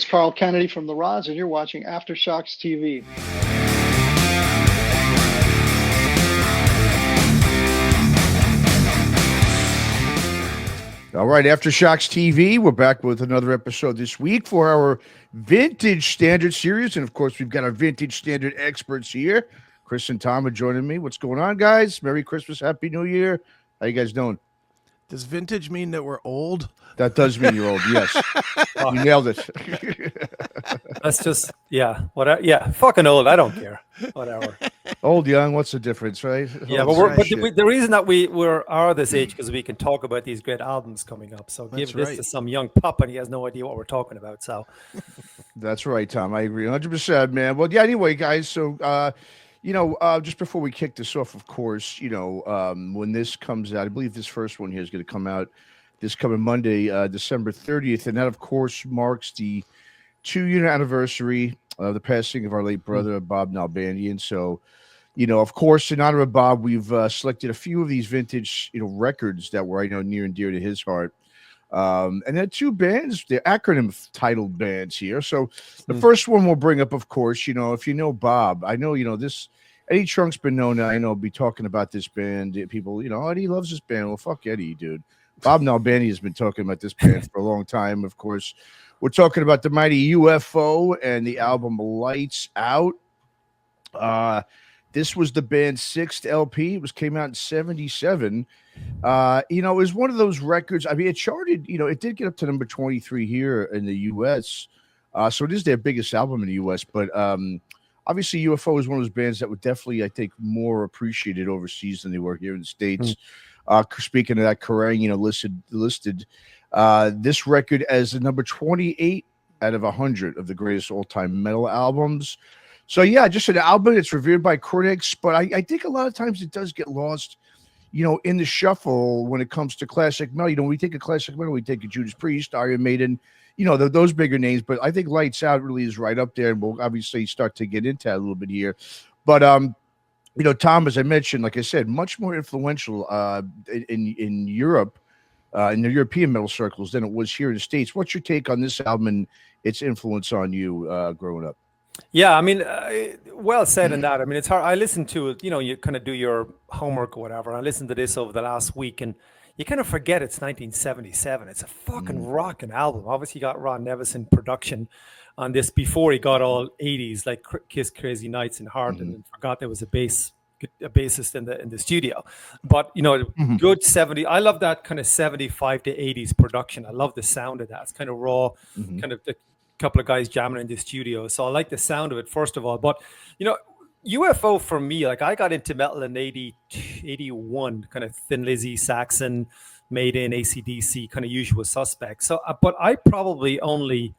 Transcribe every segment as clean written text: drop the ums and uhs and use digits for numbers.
Carl Kennedy from The Rods, and you're watching Aftershocks TV. All right, Aftershocks TV, we're back with another episode this week for our Vintage Standard series. And, of course, we've got our Vintage Standard experts here. Chris and Tom are joining me. What's going on, guys? Merry Christmas, Happy New Year. How you guys doing? Does vintage mean that we're old? That does mean you're old, yes. You nailed it. That's just, fucking old. I don't care. Whatever. Old, young, what's the difference, right? Yeah, but the reason that we are this age because we can talk about these great albums coming up. So give this to some young pup and he has no idea what we're talking about. So that's right, Tom. I agree 100%, man. Well, yeah, anyway, guys, so just before we kick this off, of course, when this comes out, I believe this first one here is going to come out this coming Monday, December 30th. And that, of course, marks the 2-year anniversary of the passing of our late brother, Bob Nalbandian. So, of course, in honor of Bob, we've selected a few of these vintage, records that were, near and dear to his heart. And then 2 bands, they're acronym titled bands here. So the first one we'll bring up, of course, if you know Bob, I know, this Eddie Trunk's been known, I know, be talking about this band. People, Eddie loves this band. Well, fuck Eddie, dude. Bob Nalbandian has been talking about this band for a long time. Of course, we're talking about the mighty UFO and the album Lights Out. This was the band's 6th LP. It came out in 1977. It was one of those records. I mean, it charted, it did get up to number 23 here in the U.S. So it is their biggest album in the U.S. But obviously, UFO is one of those bands that were definitely, I think, more appreciated overseas than they were here in the States. Speaking of that, Kerrang, listed this record as the number 28 out of 100 of the greatest all-time metal albums. So, yeah, just an album that's revered by critics, but I think a lot of times it does get lost, in the shuffle when it comes to classic metal. We take a classic metal, we take a Judas Priest, Iron Maiden, those bigger names, but I think Lights Out really is right up there, and we'll obviously start to get into that a little bit here. But, Tom, as I mentioned, like I said, much more influential in Europe, in the European metal circles than it was here in the States. What's your take on this album and its influence on you growing up? Yeah, I mean, well said in that. I mean, it's hard. I listened to it, you kind of do your homework or whatever. I listened to this over the last week and you kind of forget it's 1977. It's a fucking rocking album. Obviously, you got Ron Nevison production on this before he got all 80s, like Kiss Crazy Nights and Heart, and forgot there was a bassist in the studio. But, good 70. I love that kind of 75 to 80s production. I love the sound of that. It's kind of raw, kind of the couple of guys jamming in the studio. So I like the sound of it, first of all. But, UFO for me, like I got into metal in 80, 81, kind of Thin Lizzy, Saxon, Maiden, AC/DC, kind of Usual Suspects. So, but I probably only,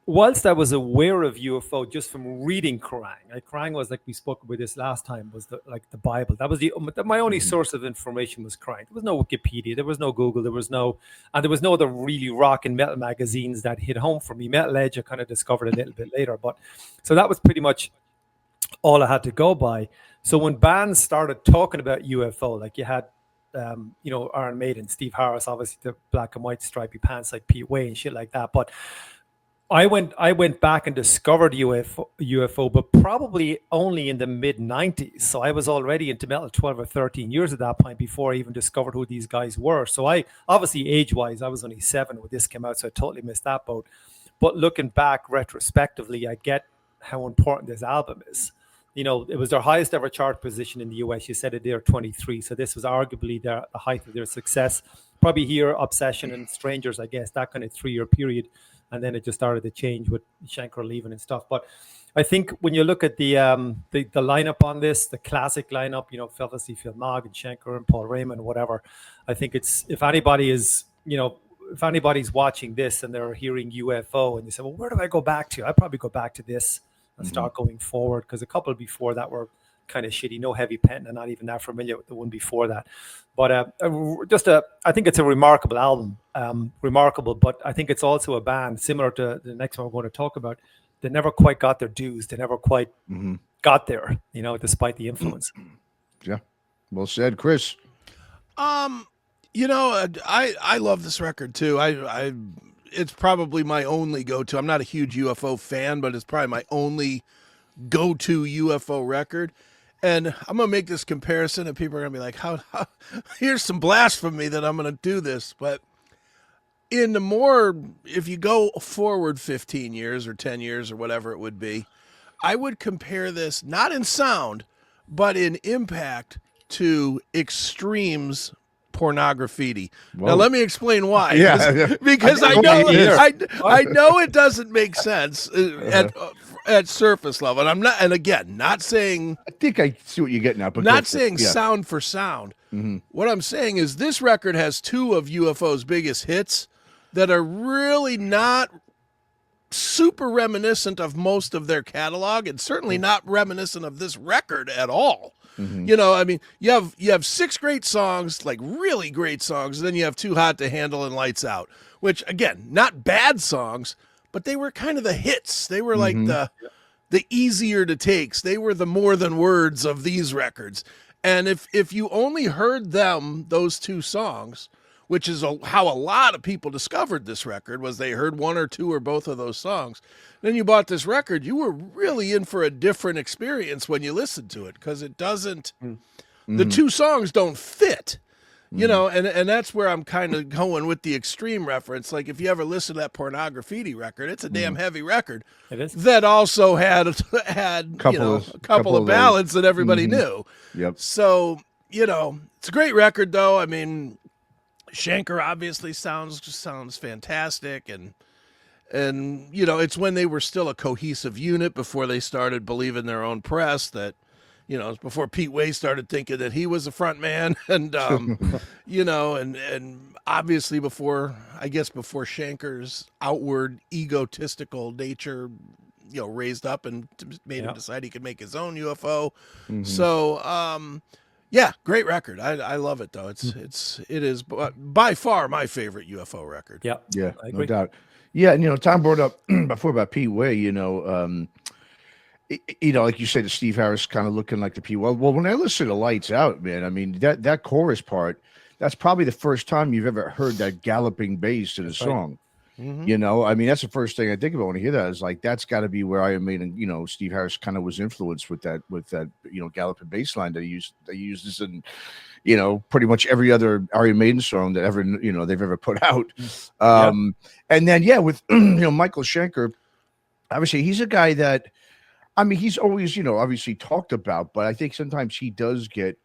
whilst I was aware of UFO just from reading Kerrang. Like Kerrang was, like we spoke about this last time, was the Bible. That was my only source of information was Kerrang. There was no Wikipedia, there was no Google, there was no other really rock and metal magazines that hit home for me. Metal Edge I kind of discovered a little bit later, but so that was pretty much all I had to go by. So when bands started talking about UFO, like you had Iron Maiden, Steve Harris, obviously the black and white stripy pants like Pete Way and shit like that, but I went back and discovered UFO, but probably only in the mid-90s. So I was already into metal 12 or 13 years at that point before I even discovered who these guys were. So I, obviously age-wise, I was only 7 when this came out, so I totally missed that boat. But looking back retrospectively, I get how important this album is. It was their highest ever chart position in the US. You said it there, 23. So this was arguably the height of their success. Probably here, Obsession and Strangers, I guess, that kind of 3-year period. And then it just started to change with Schenker leaving and stuff. But I think when you look at the lineup on this, the classic lineup, obviously Phil Mogg and Schenker and Paul Raymond, whatever, I think it's, if anybody's watching this and they're hearing UFO and they say, well, where do I go back to? I'd probably go back to this and start going forward, because a couple before that were kind of shitty, no Heavy Pen, and not even that familiar with the one before that. But I think it's a remarkable album, but I think it's also a band similar to the next one we're going to talk about. They never quite got their dues. They never quite got there, despite the influence. Yeah, well said, Chris. I love this record too. I it's probably my only go-to. I'm not a huge UFO fan, but it's probably my only go-to UFO record. And I'm going to make this comparison, and people are going to be like, how here's some blasphemy that I'm going to do this. But if you go forward 15 years or 10 years or whatever it would be, I would compare this, not in sound, but in impact, to Extreme's Pornography. Now let me explain why. Yeah, because I know it doesn't make sense at surface level. And I'm not, and again, not saying, I think I see what you're getting at, but not saying sound for sound. Mm-hmm. What I'm saying is this record has two of UFO's biggest hits that are really not super reminiscent of most of their catalog, and certainly not reminiscent of this record at all. Mm-hmm. You know, I mean, you have 6 great songs, like really great songs, and then you have Too Hot to Handle and Lights Out, which again, not bad songs, but they were kind of the hits. They were like the easier to takes. They were the more than words of these records. And if you only heard those 2 songs, which is how a lot of people discovered this record, was they heard 1 or 2 or both of those songs. Then you bought this record, you were really in for a different experience when you listened to it, because it doesn't, the 2 songs don't fit, you know, and that's where I'm kind of going with the Extreme reference. Like, if you ever listen to that Pornography record, it's a damn heavy record. It is. That also had a couple of ballads that everybody knew. Yep. So, you know, it's a great record, though. I mean, Schenker obviously sounds fantastic, and you know, it's when they were still a cohesive unit before they started believing their own press, that, you know, before Pete Way started thinking that he was a front man, and you know, and obviously before Schenker's outward egotistical nature, you know, raised up and made him decide he could make his own UFO. So yeah, great record. I love it, though. It is by far my favorite UFO record. Yeah, Yeah, I no agree. doubt. Yeah, and you know, Tom brought up before about Pete Way. You know, you know, like you said, Steve Harris kind of looking like the Pete. Well, when I listen to Lights Out, man, I mean that chorus part, that's probably the first time you've ever heard that galloping bass in a song. You know, I mean, that's the first thing I think about when I hear that. Is like, that's got to be where Iron Maiden, you know, Steve Harris kind of was influenced with that, you know, galloping bass line that he used in, you know, pretty much every other Iron Maiden song that ever, you know, they've ever put out. And then, yeah, with, you know, Michael Schenker, obviously he's a guy that, I mean, he's always, you know, obviously talked about, but I think sometimes he does get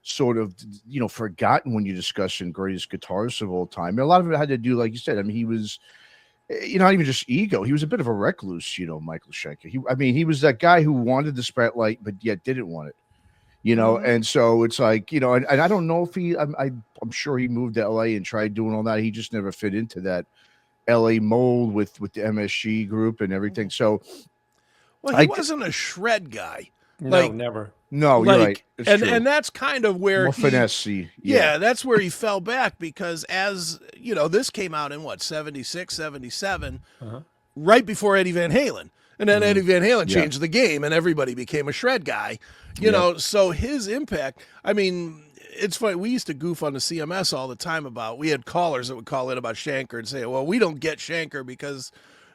sort of, you know, forgotten when you're discussing greatest guitarists of all time. And a lot of it had to do, like you said, I mean, he was, you know, not even just ego. He was a bit of a recluse, you know, Michael Schenker. He was that guy who wanted the spotlight, but yet didn't want it, you know? And so it's like, you know, and I don't know if I'm sure he moved to LA and tried doing all that. He just never fit into that LA mold with the MSG group and everything. So, well, he wasn't a shred guy. No, Like, never. no, you're right. It's true. And that's kind of where More finesse-y. Yeah, that's where he fell back, because, as you know, this came out in what, 76, 77, right before Eddie Van Halen. And then Eddie Van Halen changed the game, and everybody became a shred guy. You know, so his impact, I mean, it's funny. We used to goof on the CMS all the time about, we had callers that would call in about Schenker and say, well, we don't get Schenker because,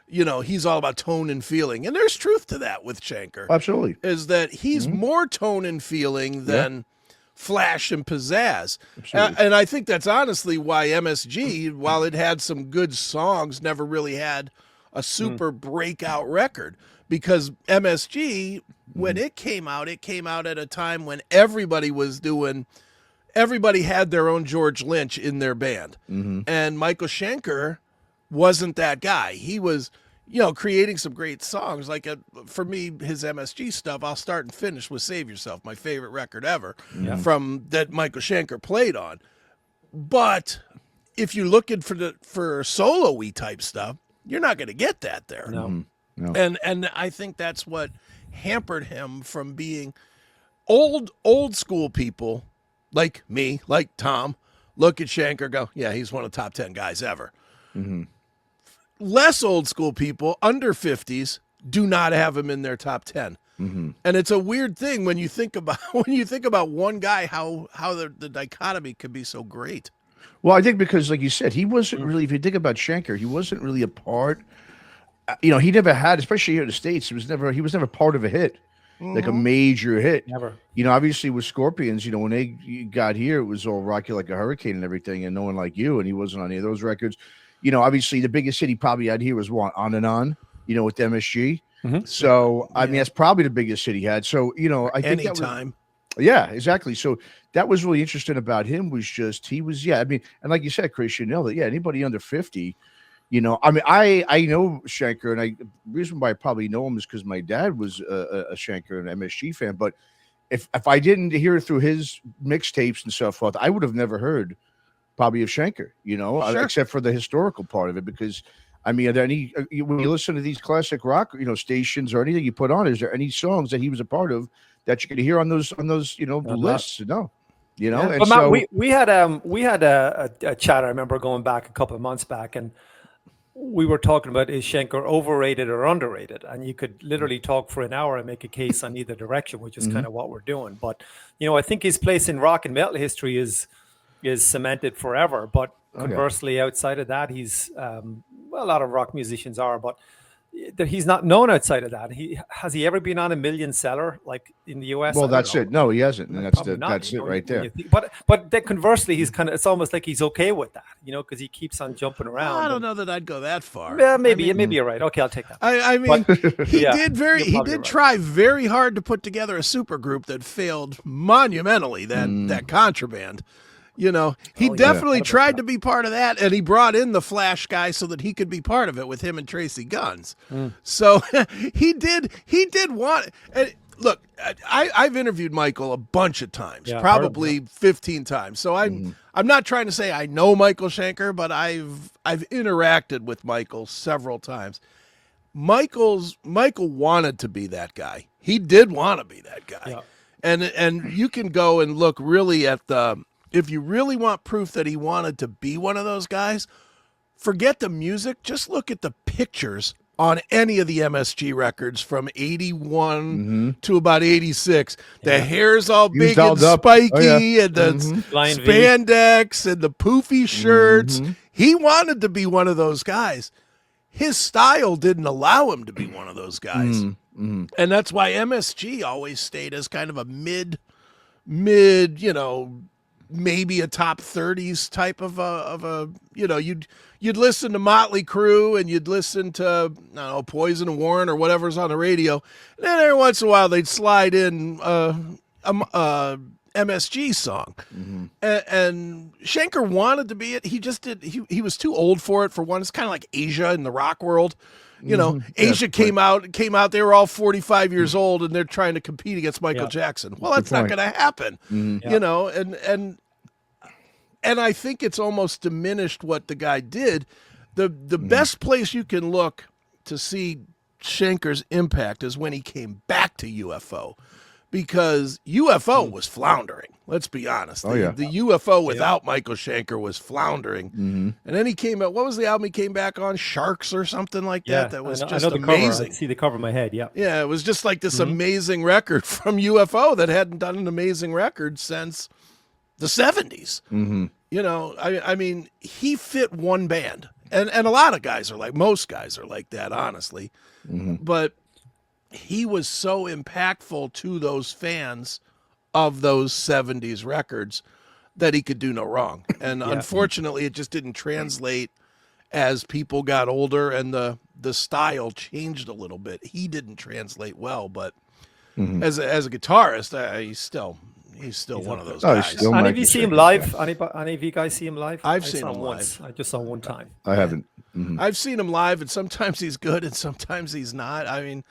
you know, he's all about tone and feeling. And there's truth to that with Schenker. Absolutely. Is that he's more tone and feeling than flash and pizzazz. And I think that's honestly why MSG, while it had some good songs, never really had a super breakout record. Because MSG, when it came out at a time when everybody had their own George Lynch in their band. And Michael Schenker wasn't that guy. He was, you know, creating some great songs. Like, for me, his MSG stuff, I'll start and finish with Save Yourself, my favorite record ever from that Michael Schenker played on. But if you're looking for solo-y type stuff, you're not going to get that there. No. No. And I think that's what hampered him from being old school people like me, like Tom, look at Schenker, go, yeah, he's one of the top 10 guys ever. Less old school people, under 50s, do not have him in their top 10. And it's a weird thing when you think about one guy, how the dichotomy could be so great. Well, I think because, like you said, he wasn't really. If you think about Schenker, he wasn't really a part. He never had, especially here in the States. He was never part of a hit, like a major hit. Never. Obviously with Scorpions, when they got here, it was all Rocky Like a Hurricane and everything, and No One Like You, and he wasn't on any of those records. Obviously the biggest hit he probably had here was On and On, with MSG. So I mean, that's probably the biggest hit he had. So I think Anytime. Yeah, exactly. So that was really interesting about him was just he was I mean, and like you said, Chris, you nailed it. Yeah, anybody under 50. I mean, I know Schenker, and the reason why I probably know him is because my dad was a Schenker and MSG fan. But if I didn't hear it through his mixtapes and so forth, I would have never heard probably of Schenker, except for the historical part of it. Because I mean, are there any when you listen to these classic rock, stations or anything you put on, is there any songs that he was a part of that you could hear on those lists? No. And but so Matt, we had a chat. I remember going back a couple of months back, and we were talking about, is Schenker overrated or underrated? And you could literally talk for an hour and make a case on either direction, which is kind of what we're doing. But I think his place in rock and metal history is cemented forever. But conversely, outside of that, he's a lot of rock musicians are, but that he's not known outside of that. Has he ever been on a million seller like in the US? Well, that's it. No, he hasn't, and that's it right there. But then conversely, he's it's almost like he's okay with that, because he keeps on jumping around. I don't know that I'd go that far. Yeah, maybe you're right. Okay, I'll take that. I mean, he did try very hard to put together a super group that failed monumentally. That Contraband. He definitely tried to be part of that, and he brought in the Flash guy so that he could be part of it with him and Tracy Guns. So he did want. And look, I've interviewed Michael a bunch of times, probably 15 times. So I'm not trying to say I know Michael Schenker, but I've interacted with Michael several times. Michael wanted to be that guy. He did want to be that guy, and you can go and look really at the. If you really want proof that he wanted to be one of those guys, forget the music. Just look at the pictures on any of the MSG records from 81 to about 86. The hair's all big and spiky, and the spandex and the poofy shirts. He wanted to be one of those guys. His style didn't allow him to be one of those guys. And that's why MSG always stayed as kind of a mid, maybe a top 30s type of a you'd listen to Motley Crue and you'd listen to I don't know, Poison and Warren or whatever's on the radio, and then every once in a while they'd slide in a MSG song. And Schenker wanted to be it. He just did. He was too old for it. For one, it's kind of like Asia in the rock world. Asia came out. They were all 45 years old, and they're trying to compete against Michael Jackson. Well, that's not going to happen. And I think it's almost diminished what the guy did. The best place you can look to see Schenker's impact is when he came back to UFO, because UFO was floundering. Let's be honest. The UFO without Michael Schenker was floundering. And then he came out. What was the album he came back on? Sharks or something like that? That was just amazing. I see the cover in my head. Yeah. Yeah, it was just like this amazing record from UFO that hadn't done an amazing record since the 70s. I mean, he fit one band. And a lot of guys are most guys are like that, honestly. But he was so impactful to those fans of those 70s records that he could do no wrong. And unfortunately, it just didn't translate as people got older and the style changed a little bit. He didn't translate well, but as a guitarist, he's still one of those guys. Any of you see him live? Any of you guys see him live? I've seen him once. live. I just saw one time. I haven't. I've seen him live, and sometimes he's good, and sometimes he's not. I mean,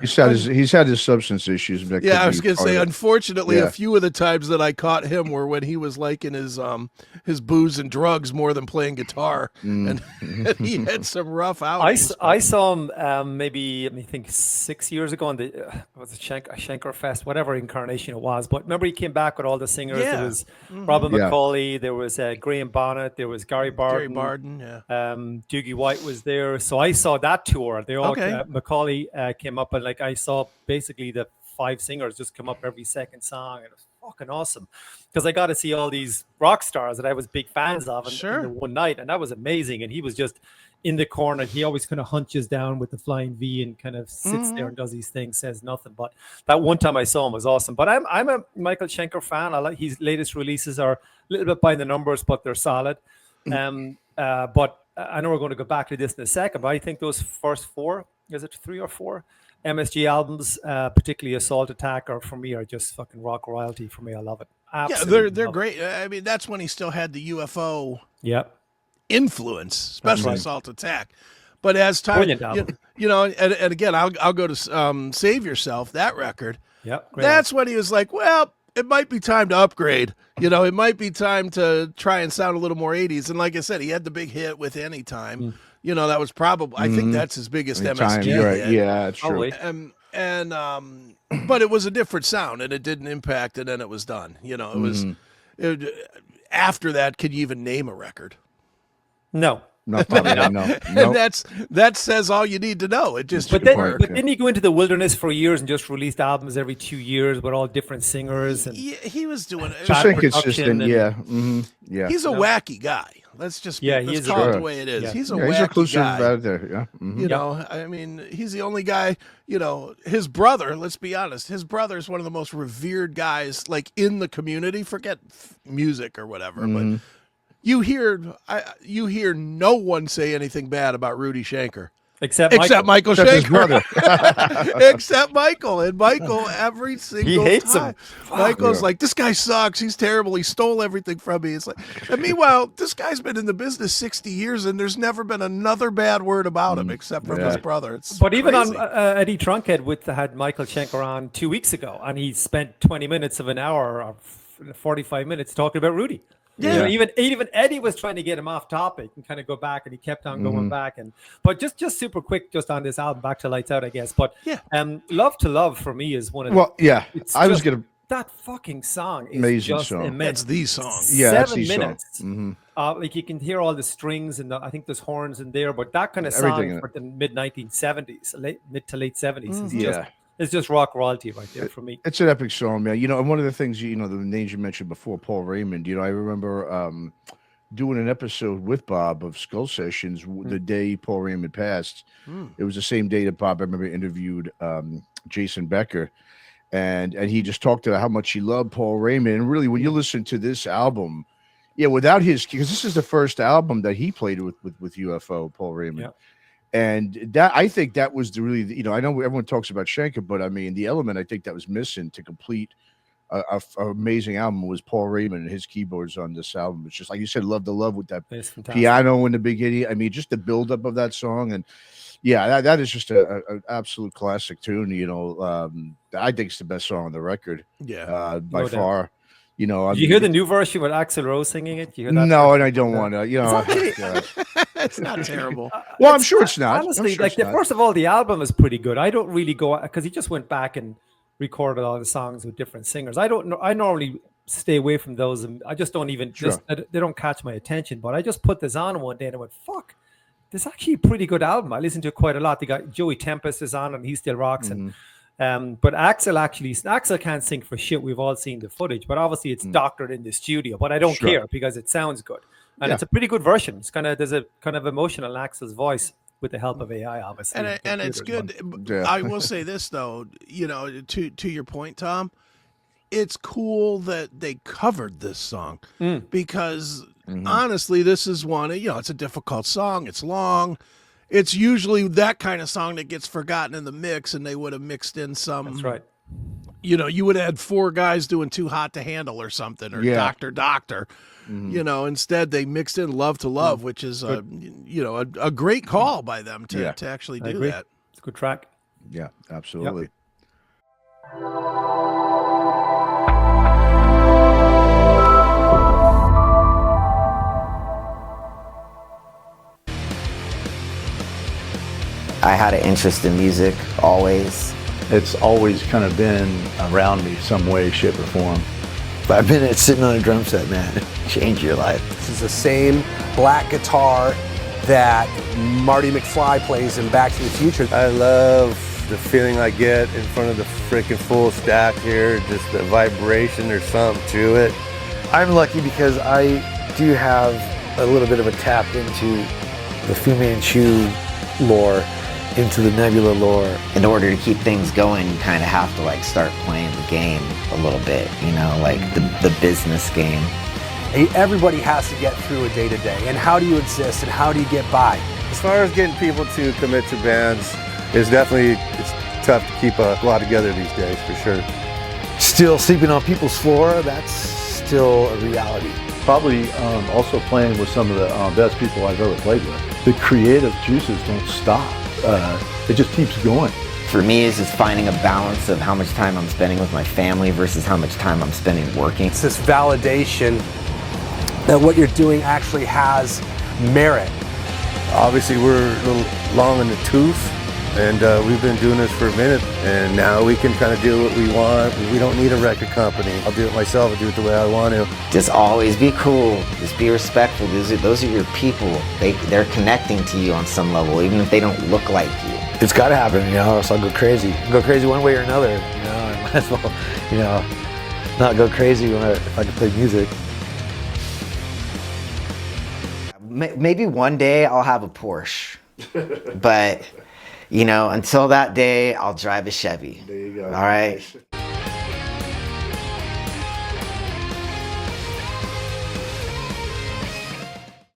he's had his substance issues. I was going to say, unfortunately, a few of the times that I caught him were when he was liking his booze and drugs more than playing guitar, and he had some rough outings. I saw him maybe 6 years ago on the was it Schenker Fest, whatever incarnation it was. But remember, he came back with all the singers. There was Robin McCauley, there was Graham Bonnet, there was Gary Barden. Doogie White was there. So I saw that tour. They all Macaulay came up, and I saw basically the 5 singers just come up every second song, and it was fucking awesome, because I got to see all these rock stars that I was big fans of in the one night, and that was amazing. And he was just in the corner. He always kind of hunches down with the flying V and kind of sits there and does these things, says nothing. But that one time I saw him was awesome. But I'm a Michael Schenker fan. I like his latest releases are a little bit by the numbers, but they're solid. But I know we're going to go back to this in a second, but I think those first 4, is it 3 or 4 MSG albums, particularly Assault Attack, for me are just fucking rock royalty for me. I love it. Absolutely they're great. I mean, that's when he still had the UFO influence, especially Assault Attack. But as time, you know, and again, I'll go to Save Yourself, that record. That's when he was like, well, it might be time to upgrade. You know, it might be time to try and sound a little more 80s. And like I said, he had the big hit with Anytime. You know, that was probably, I think that's his biggest MSG hit. Yeah, that's true. But it was a different sound, and it didn't impact, and then it was done. You know, it was, after that, can you even name a record? No. No, probably not. No. And that says all you need to know. It just but didn't he go into the wilderness for years and just released albums every 2 years with all different singers? And he was doing it. Just inconsistent, yeah. He's a wacky guy. Let's just let's call it the way it is. He's a wacky guy. Out there. You know, I mean, he's the only guy. You know, his brother. Let's be honest. His brother is one of the most revered guys, like in the community. Forget music or whatever, but. You hear no one say anything bad about Rudy Schenker. Except Michael Schenker. His brother. Except Michael. And Michael, every single he hates time. him. Michael's like, this guy sucks. He's terrible. He stole everything from me. It's like, and meanwhile, this guy's been in the business 60 years, and there's never been another bad word about him except from his brother. It's but crazy. even on Eddie Trunkhead had Michael Schenker on 2 weeks ago, and he spent 20 minutes of an hour or 45 minutes talking about Rudy. Yeah, you know, even Eddie was trying to get him off topic and kind of go back, and he kept on going back. But just super quick, just on this album, Back to Lights Out, I guess. But Love to Love for me is one of that fucking song is amazing just song. immense. That's the song. Yeah, 7 minutes. Like you can hear all the strings and I think there's horns in there, but that kind of song for the mid 1970s, mid to late 70s it's just rock royalty right there for me. It's an epic song, man. You know, and one of the things, you know, the names you mentioned before, Paul Raymond, you know, I remember doing an episode with Bob of Skull Sessions the day Paul Raymond passed. It was the same day that Bob, I remember, interviewed Jason Becker. And he just talked about how much he loved Paul Raymond. And really, when you listen to this album, without his, because this is the first album that he played with UFO, Paul Raymond. Yeah. And that, I think that was the really, you know, I know everyone talks about Schenker, but I mean, the element I think that was missing to complete a amazing album was Paul Raymond and his keyboards on this album. It's just like you said, Love to Love with that piano in the beginning. I mean, just the buildup of that song. And that is just an absolute classic tune. You know, I think it's the best song on the record. By far. You know, did you hear the new version with Axl Rose singing it? You hear that? No, and I don't want to. You know, it's not terrible. Well, I'm sure it's not. Honestly, first of all, the album is pretty good. I don't really go because he just went back and recorded all the songs with different singers. I don't know. I normally stay away from those, and I just don't even they don't catch my attention. But I just put this on one day and I went, "Fuck, this is actually a pretty good album." I listened to it quite a lot. They got Joey Tempest is on, and he still rocks. And but Axl can't sing for shit. We've all seen the footage, but obviously it's doctored in the studio. But I don't care because it sounds good, and it's a pretty good version. It's there's a kind of emotional Axl's voice with the help of AI, obviously, and it's good. I will say this though, you know, to your point, Tom, it's cool that they covered this song because honestly, this is one. You know, it's a difficult song. It's long. It's usually that kind of song that gets forgotten in the mix, and they would have mixed in some. That's right. You know, you would have had 4 guys doing Too Hot to Handle or something, or Doctor. You know, instead they mixed in Love to Love, which is a great call by them to actually do that. It's a good track. Yeah, absolutely. Yep. I had an interest in music always. It's always kind of been around me some way, shape, or form. 5 minutes sitting on a drum set, man, change your life. This is the same black guitar that Marty McFly plays in Back to the Future. I love the feeling I get in front of the freaking full stack here, just the vibration, there's something to it. I'm lucky because I do have a little bit of a tap into the Fu Manchu lore, into the Nebula lore. In order to keep things going, you kind of have to like start playing the game a little bit, you know, like the business game. Everybody has to get through a day-to-day, and how do you exist and how do you get by? As far as getting people to commit to bands, it's tough to keep a lot together these days, for sure. Still sleeping on people's floor, that's still a reality. Probably also playing with some of the best people I've ever played with. The creative juices don't stop. It just keeps going. For me, it's just finding a balance of how much time I'm spending with my family versus how much time I'm spending working. It's this validation that what you're doing actually has merit. Obviously, we're a little long in the tooth, and we've been doing this for a minute, and now we can kind of do what we want. We don't need a record company. I'll do it myself. I'll do it the way I want to. Just always be cool. Just be respectful. Those are your people. They're connecting to you on some level, even if they don't look like you. It's got to happen, you know, or else I'll go crazy. Go crazy one way or another, you know. I might as well, you know, not go crazy if I can play music. Maybe one day I'll have a Porsche, but you know, until that day, I'll drive a Chevy. There you go. All right.